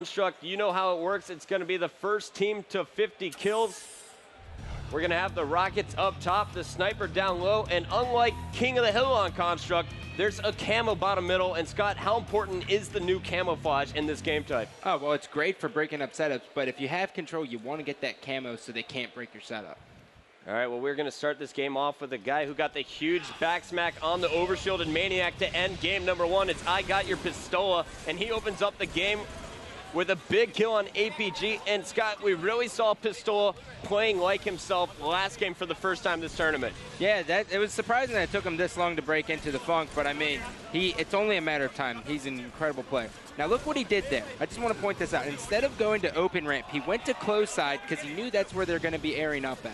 Construct, you know how it works. It's going to be the first team to 50 kills. We're going to have the Rockets up top, the Sniper down low, and unlike King of the Hill on Construct, there's a camo bottom middle. And Scott, how important is the new camouflage in this game type? Oh, well, it's great for breaking up setups, but if you have control, you want to get that camo so they can't break your setup. All right, well, we're going to start this game off with a guy who got the huge back smack on the overshielded Maniac to end game number one. It's I Got Your Pistola, and he opens up the game with a big kill on APG. And Scott, we really saw Pistola playing like himself last game for the first time this tournament. Yeah, it was surprising that it took him this long to break into the funk, but I mean, it's only a matter of time. He's an incredible player. Now look what he did there. I just want to point this out. Instead of going to open ramp, he went to close side because he knew that's where they're going to be airing up at.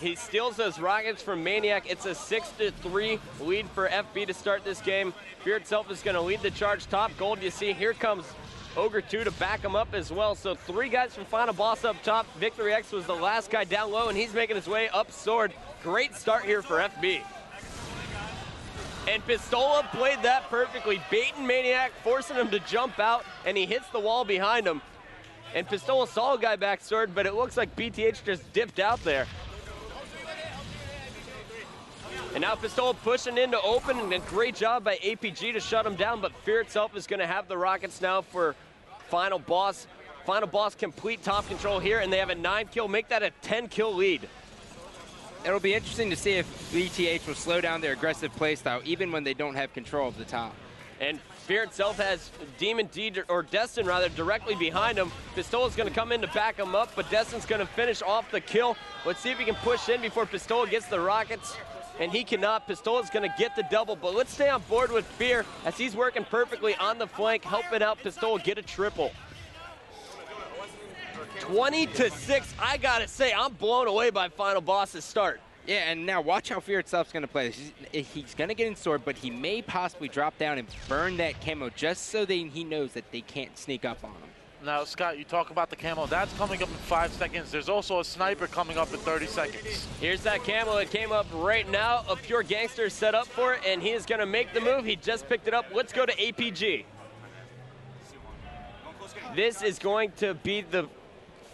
He steals those Rockets from Maniac. It's a 6-3 lead for FB to start this game. Fear itself is going to lead the charge top. Gold, you see, here comes Ogre 2 to back him up as well. So three guys from Final Boss up top. Victory X was the last guy down low, and he's making his way up Sword. Great start here for FB. And Pistola played that perfectly, baiting Maniac, forcing him to jump out, and he hits the wall behind him. And Pistola saw a guy back Sword, but it looks like BTH just dipped out there. And now Pistola pushing into open, and a great job by APG to shut him down, but Fear itself is going to have the Rockets now for Final Boss. Final Boss complete top control here, and they have a 9-kill, make that a 10-kill lead. It'll be interesting to see if BTH will slow down their aggressive playstyle, even when they don't have control of the top. And Fear itself has Demon D, or Destin rather, directly behind him. Pistola's going to come in to back him up, but Destin's going to finish off the kill. Let's see if he can push in before Pistola gets the Rockets. And he cannot. Pistola's going to get the double, but let's stay on board with Fear as he's working perfectly on the flank, helping out Pistola get a triple. 20-6. I got to say, I'm blown away by Final Boss's start. Yeah, and now watch how Fear itself's going to play this. He's going to get in sword, but he may possibly drop down and burn that camo just so he knows that they can't sneak up on him. Now, Scott, you talk about the camo. That's coming up in 5 seconds. There's also a sniper coming up in 30 seconds. Here's that camo that came up right now. A pure gangster is set up for it, and he is going to make the move. He just picked it up. Let's go to APG. This is going to be the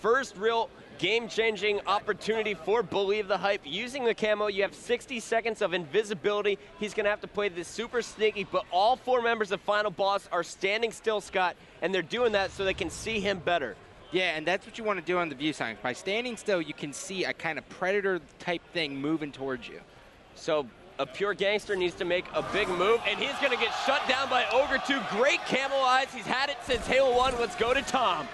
first real game-changing opportunity for Believe the Hype. Using the camo, you have 60 seconds of invisibility. He's going to have to play this super sneaky, but all 4 members of Final Boss are standing still, Scott, and they're doing that so they can see him better. Yeah, and that's what you want to do on the view sign. By standing still, you can see a kind of predator-type thing moving towards you. So a pure gangster needs to make a big move, and he's going to get shut down by Ogre 2. Great camo eyes. He's had it since Halo 1. Let's go to Tom.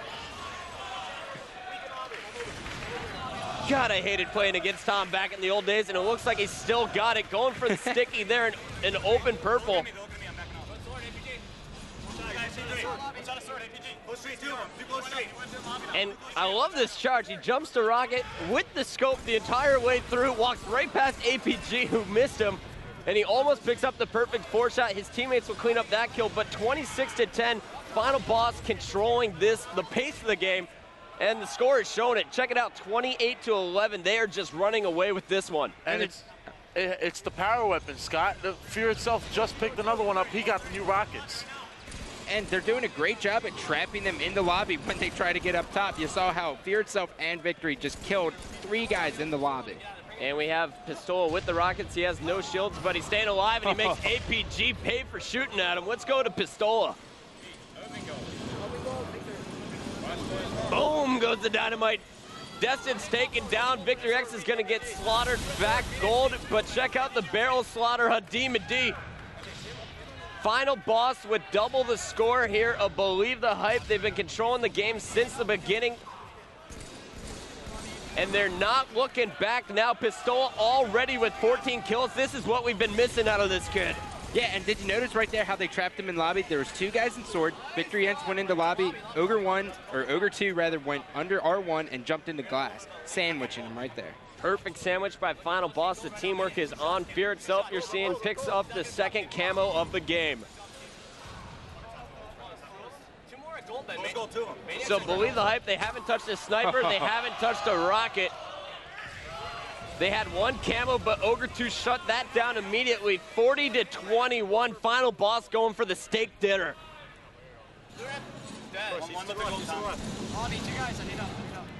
God, I hated playing against Tom back in the old days, and it looks like he's still got it. Going for the sticky there in open purple. And I love this charge. He jumps to Rocket with the scope the entire way through, walks right past APG, who missed him, and he almost picks up the perfect 4-shot. His teammates will clean up that kill, but 26-10, Final Boss controlling the pace of the game. And the score is showing it. Check it out, 28-11. They are just running away with this one. And it's the power weapon, Scott. The Fear itself just picked another one up. He got the new Rockets. And they're doing a great job at trapping them in the lobby when they try to get up top. You saw how Fear itself and Victory just killed 3 guys in the lobby. And we have Pistola with the Rockets. He has no shields, but he's staying alive, and he makes APG pay for shooting at him. Let's go to Pistola. Boom goes the dynamite. Destin's taken down. Victory X is going to get slaughtered back Gold, but check out the barrel slaughter on Demon D. Final Boss with double the score here of Believe the Hype. They've been controlling the game since the beginning, and they're not looking back now. Pistola already with 14 kills. This is what we've been missing out of this kid. Yeah, and did you notice right there how they trapped him in lobby? There was 2 guys in sword. Victory Ents went into lobby. Ogre 2 rather, went under R1 and jumped into glass, sandwiching him right there. Perfect sandwich by Final Boss. The teamwork is on. Fear itself, you're seeing, picks up the 2nd camo of the game. So Believe the Hype, they haven't touched a sniper. They haven't touched a rocket. They had 1 camo, but Ogre 2 shut that down immediately. 40-21, Final Boss going for the steak dinner.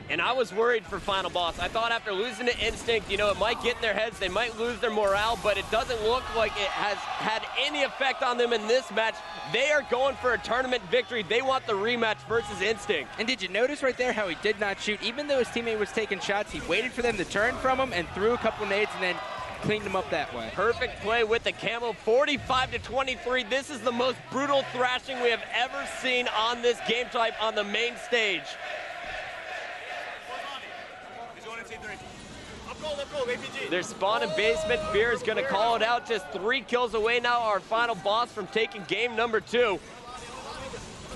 And I was worried for Final Boss. I thought after losing to Instinct, you know, it might get in their heads, they might lose their morale, but it doesn't look like it has had any effect on them in this match. They are going for a tournament victory. They want the rematch versus Instinct. And did you notice right there how he did not shoot? Even though his teammate was taking shots, he waited for them to turn from him and threw a couple nades and then cleaned them up that way. Perfect play with the camo, 45-23. This is the most brutal thrashing we have ever seen on this game type on the main stage. Their spawn in basement. Fear is going to call it out. Just 3 kills away now, our Final Boss from taking game number 2.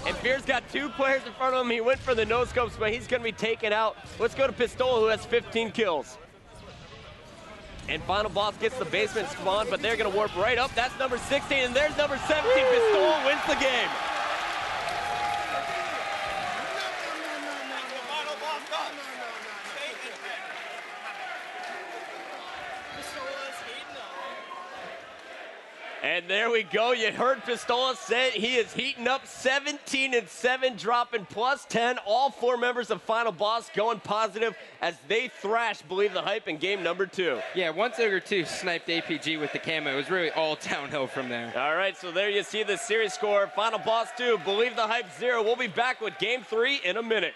And Fear's got 2 players in front of him. He went for the no-scopes, but he's going to be taken out. Let's go to Pistola, who has 15 kills. And Final Boss gets the basement spawn, but they're going to warp right up. That's number 16, and there's number 17. Pistola wins the game. And there we go. You heard Pistola say he is heating up, 17-7, dropping +10. All 4 members of Final Boss going positive as they thrash Believe the Hype in game number 2. Yeah, once Ogre 2 sniped APG with the camo, it was really all downhill from there. All right, so there you see the series score. Final Boss 2, Believe the Hype 0. We'll be back with game 3 in a minute.